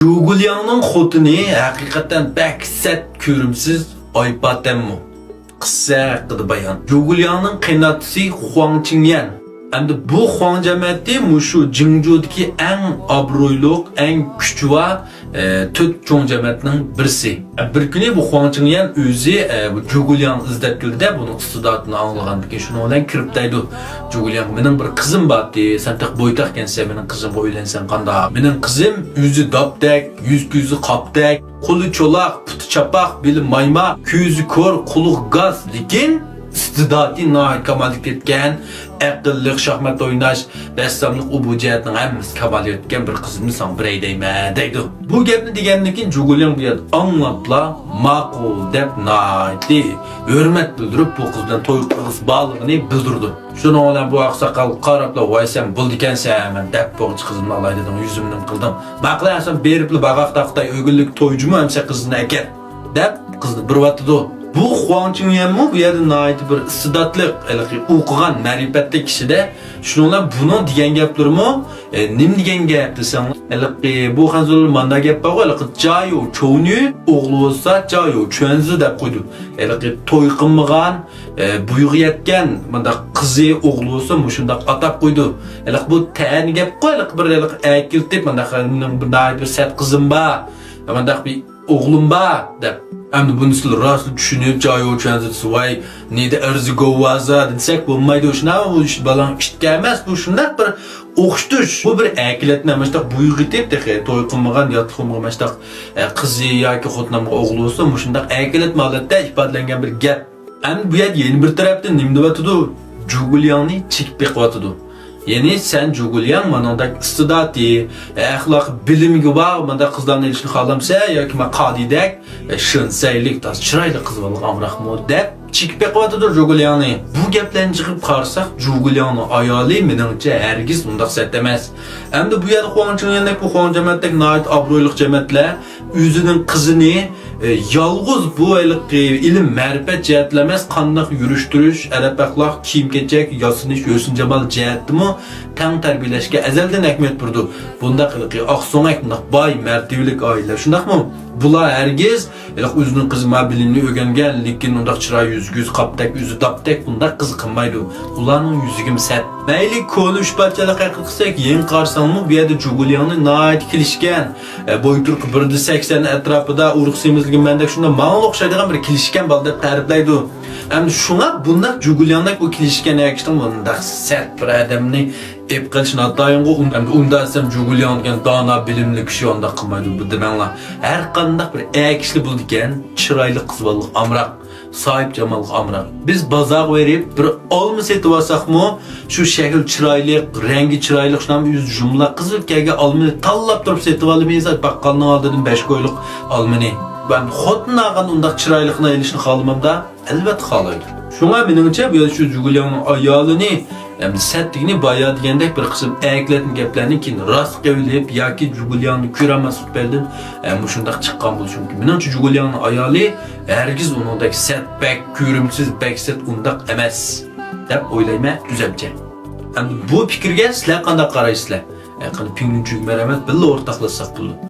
Juguliyan'ın xotini hakikaten bek set körümsüz aypatemmu. Qissa haqida bayon. Juguliyan'ın qiynatısı Huang Qingyan. Endi bu Huang jamiyati mushu Jingju'daki en abroyluq, en küçüva tört çoğun jamiyatning birisi. Bir kuni bu Huang Qingyan o'zi bu Juguliyan izlab keldi, bunun istidatını anglagandan keyin shuni bilan kirib deydi. Juguliyan, mening bir qizim bor deydi. Sen taq bo'ytaq ekansan, mening qizimga uylansan qanday? Mening qizim o'zi dopdak, yuz-ko'zi qopdak, qo'li cho'loq, puti chapaq, beli mayma, ko'zi ko'r, quluq gaz, lekin istidati nəhayət kamalga yetgan, aqlliq, şahmat oynash, rassamlik bu jihatning hammasi kamalga yetgan bir qizimni san biray deyman deydi. Bu gapni degandan keyin Juguliyan bu yerda anglabla ma'qul deb nəhayət hurmat bildirib bu qiz bilan to'y qilish borligini bildirdi. Shuni bilan bu oqsoqol qarabla "Voy sen bo'ldi ekansan" deb bu qizimni olay dedim, yuzimdan qildim. Baqlasan berib bag'aqdaqday o'g'illik to'yjimi hamsa qizni ekan deb qizni bir vatdi. Bu Huang Qingyan bu yerda nəhayət bir istidatli, o'qigan, ma'rifatli kishida shuninglar buni degan gaplarmi, nim degan gap desang, bu hanzul manda gap bor, joyi cho'ni o'g'li bo'lsa, joyi cho'nzi deb qo'ydi. To'y qilmagan, buyuq yetgan, manda qizi o'g'li bo'lsa, shunday atab qo'ydi. Bu ta'ni gap qo'y, bir akiltib, manda bir set qizim bor, manda bir o'g'lim bor deb. Endi bunisi rost tushunib, joyi o'chanzisi, voy, neda arzi govaza desak bo'lmaydi. Shuna bu ish balan ishga emas, bu shunday bir o'qitish. Bu bir akillatni emasda buyuq etib, to'y qilmagan, yot qilmagan emasda qizi yoki xotinimga o'g'li bo'lsa, shunday akilat holatda ifodalangan bir gap. Endi bu yerda yana bir tarafdan nima deyotdi? Juguliyanni chekib beqiyotdi. Yani sen Juguliyan manondak istidati, axloq bilimiga va manda qizlarni ilishni xohlamsa yoki men qodidak, shinsaylik, tas chiroyli qiz bo'lib amrahmo deb chekib qo'yadi Juguliyanni. Bu gaplarni chiqib qarsak, Juguliyanni ayoli meningcha hargiz undaq sat emas. Endi bu yerda Huang Qingyandek bu Huang jamiyatdek nəhayət obro'li jamiyatlar o'zining qizini yalğız bu ilim ma'rifat jihatlar emas, qandaq yurishtirish, arab axloq, kiyim-kechak, yasinish, yo'sin jamal jihatimi tang tarbiyalashga azaldan ahamiyat berdi. Bundaq oqso'ngak, boy, martabalik oilalar shundaqmi? Bular hargiz o'zining qizi bilimni o'rgangan, lekin undaq chiroy yuz qopdak, o'zi dopdak bundaq qiz qilmaydi. Ularning yuziga sat. Mayli ko'nish parchalar haqida qilsak, yeng qarsanmi bu yerda Juguliyanni nəhayət kilishgan, bo'yturq 1.80 atrofida urug' semizligi mendek shunda ma'lum o'xshaydigan bir kilishgan balda ta'riflaydi. Endi shunga bundaq Juguliyandak bu kilishgan yakishdan bundaq sat bir odamni ep qilishni atayınğı unda sen Juguliyan degan dona bilimli kishi onda qilmaydi bu demanglar. Har qanday bir akishli bo'lgan, chiroyli qiz bo'lib amroq, sahip jamalga amroq. Biz bozor verib bir olma setib olsaqmi, shu shakl chiroyli, rangi chiroyli, shunam yuz jumla qizilkaga olmani tanlab turib setib olmaysiz, baqqalning oldidan 5 qo'yliq olmani. Ben xotin olgan undaq chiroyliqni ilishni xohlamamda, albatta xohlaydi. Shunga meningcha bu shu Juguliyanning ayolini satligini bayağı degandek bir qism aklatni gaplarni keyin rost qilib yoki Juguliyanni ko'ramaslik beldim, shundaq chiqqan bo'lishi mumkin. Meningcha Juguliyanning ayoli hargiz uningdek sat bak ko'rimsiz bak sat undaq emas deb o'ylayman o'zimcha. Endi bu fikrga sizlar qanday qaraysizlar? Qani pingunchuk maramat billa o'rtoqlashsak bo'ladi.